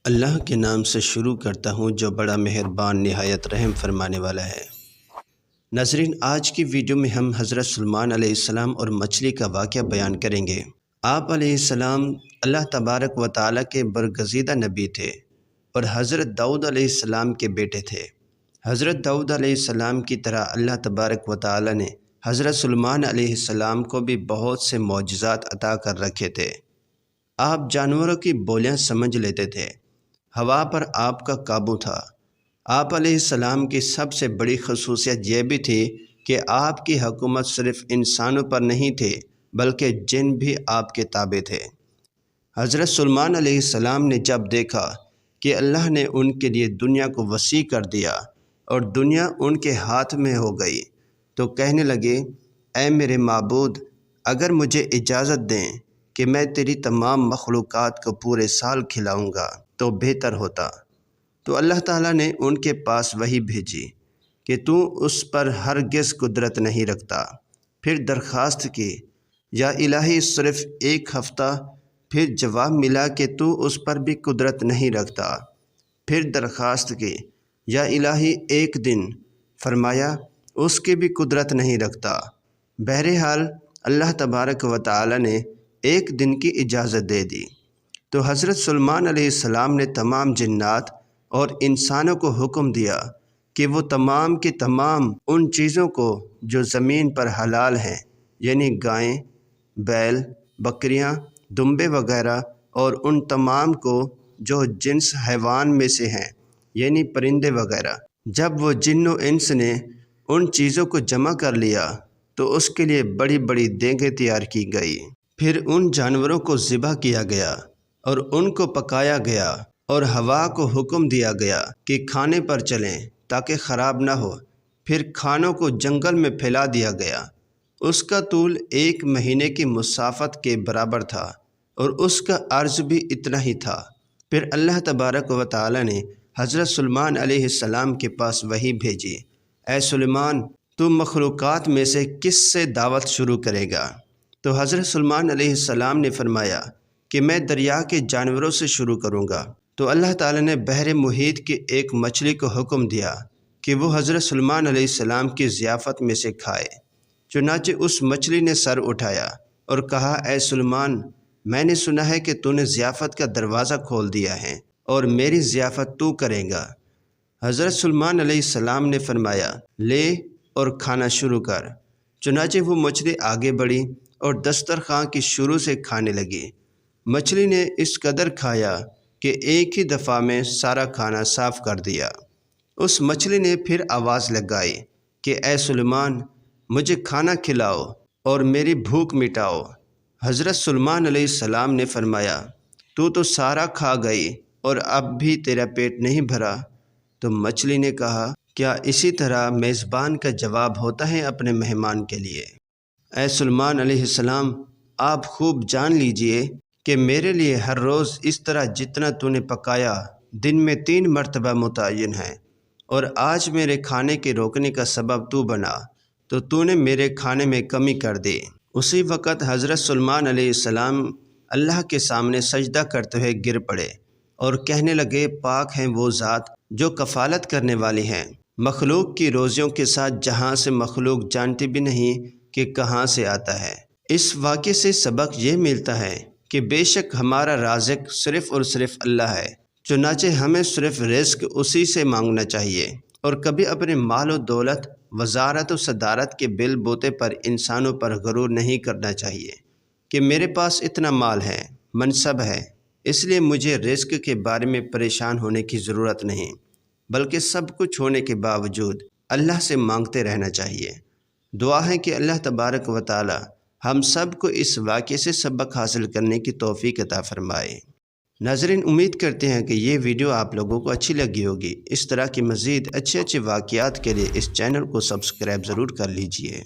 اللہ کے نام سے شروع کرتا ہوں جو بڑا مہربان نہایت رحم فرمانے والا ہے۔ ناظرین، آج کی ویڈیو میں ہم حضرت سلیمان علیہ السلام اور مچھلی کا واقعہ بیان کریں گے۔ آپ علیہ السلام اللہ تبارک و تعالیٰ کے برگزیدہ نبی تھے اور حضرت داؤد علیہ السلام کے بیٹے تھے۔ حضرت داؤد علیہ السلام کی طرح اللہ تبارک و تعالیٰ نے حضرت سلیمان علیہ السلام کو بھی بہت سے معجزات عطا کر رکھے تھے۔ آپ جانوروں کی بولیاں سمجھ لیتے تھے، ہوا پر آپ کا قابو تھا۔ آپ علیہ السلام کی سب سے بڑی خصوصیت یہ بھی تھی کہ آپ کی حکومت صرف انسانوں پر نہیں تھی بلکہ جن بھی آپ کے تابع تھے۔ حضرت سلیمان علیہ السلام نے جب دیکھا کہ اللہ نے ان کے لیے دنیا کو وسیع کر دیا اور دنیا ان کے ہاتھ میں ہو گئی تو کہنے لگے، اے میرے معبود، اگر مجھے اجازت دیں کہ میں تیری تمام مخلوقات کو پورے سال کھلاؤں گا تو بہتر ہوتا۔ تو اللہ تعالیٰ نے ان کے پاس وحی بھیجی کہ تو اس پر ہرگز قدرت نہیں رکھتا۔ پھر درخواست کی، یا الہی صرف ایک ہفتہ۔ پھر جواب ملا کہ تو اس پر بھی قدرت نہیں رکھتا۔ پھر درخواست کی، یا الہی ایک دن۔ فرمایا اس کی بھی قدرت نہیں رکھتا۔ بہرحال اللہ تبارک و تعالیٰ نے ایک دن کی اجازت دے دی تو حضرت سلیمان علیہ السلام نے تمام جنات اور انسانوں کو حکم دیا کہ وہ تمام کی تمام ان چیزوں کو جو زمین پر حلال ہیں، یعنی گائیں، بیل، بکریاں، دمبے وغیرہ، اور ان تمام کو جو جنس حیوان میں سے ہیں، یعنی پرندے وغیرہ۔ جب وہ جن و انس نے ان چیزوں کو جمع کر لیا تو اس کے لیے بڑی بڑی دیگیں تیار کی گئی۔ پھر ان جانوروں کو ذبح کیا گیا اور ان کو پکایا گیا اور ہوا کو حکم دیا گیا کہ کھانے پر چلیں تاکہ خراب نہ ہو۔ پھر کھانوں کو جنگل میں پھیلا دیا گیا۔ اس کا طول 1 مہینے کی مسافت کے برابر تھا اور اس کا عرض بھی اتنا ہی تھا۔ پھر اللہ تبارک و تعالیٰ نے حضرت سلیمان علیہ السلام کے پاس وحی بھیجی، اے سلیمان، تو مخلوقات میں سے کس سے دعوت شروع کرے گا؟ تو حضرت سلیمان علیہ السلام نے فرمایا کہ میں دریا کے جانوروں سے شروع کروں گا۔ تو اللہ تعالیٰ نے بحر محیط کی ایک مچھلی کو حکم دیا کہ وہ حضرت سلیمان علیہ السلام کی ضیافت میں سے کھائے۔ چنانچہ اس مچھلی نے سر اٹھایا اور کہا، اے سلیمان، میں نے سنا ہے کہ تو نے ضیافت کا دروازہ کھول دیا ہے اور میری ضیافت تو کرے گا۔ حضرت سلیمان علیہ السلام نے فرمایا، لے اور کھانا شروع کر۔ چنانچہ وہ مچھلی آگے بڑھی اور دسترخوان کی شروع سے کھانے لگی۔ مچھلی نے اس قدر کھایا کہ ایک ہی دفعہ میں سارا کھانا صاف کر دیا۔ اس مچھلی نے پھر آواز لگائی کہ اے سلیمان، مجھے کھانا کھلاؤ اور میری بھوک مٹاؤ۔ حضرت سلیمان علیہ السلام نے فرمایا، تو سارا کھا گئی اور اب بھی تیرا پیٹ نہیں بھرا؟ تو مچھلی نے کہا، کیا اسی طرح میزبان کا جواب ہوتا ہے اپنے مہمان کے لیے؟ اے سلیمان علیہ السلام، آپ خوب جان لیجئے کہ میرے لیے ہر روز اس طرح جتنا تو نے پکایا دن میں 3 مرتبہ متعین ہے، اور آج میرے کھانے کے روکنے کا سبب تو بنا تو نے میرے کھانے میں کمی کر دی۔ اسی وقت حضرت سلیمان علیہ السلام اللہ کے سامنے سجدہ کرتے ہوئے گر پڑے اور کہنے لگے، پاک ہیں وہ ذات جو کفالت کرنے والی ہیں مخلوق کی روزیوں کے ساتھ، جہاں سے مخلوق جانتی بھی نہیں کہ کہاں سے آتا ہے۔ اس واقعے سے سبق یہ ملتا ہے کہ بے شک ہمارا رازق صرف اور صرف اللہ ہے، چنانچہ ہمیں صرف رزق اسی سے مانگنا چاہیے، اور کبھی اپنے مال و دولت، وزارت و صدارت کے بل بوتے پر انسانوں پر غرور نہیں کرنا چاہیے کہ میرے پاس اتنا مال ہے، منصب ہے، اس لیے مجھے رزق کے بارے میں پریشان ہونے کی ضرورت نہیں، بلکہ سب کچھ ہونے کے باوجود اللہ سے مانگتے رہنا چاہیے۔ دعا ہے کہ اللہ تبارک و تعالی ہم سب کو اس واقعے سے سبق حاصل کرنے کی توفیق عطا فرمائے۔ ناظرین، امید کرتے ہیں کہ یہ ویڈیو آپ لوگوں کو اچھی لگی ہوگی۔ اس طرح کی مزید اچھے واقعات کے لیے اس چینل کو سبسکرائب ضرور کر لیجئے۔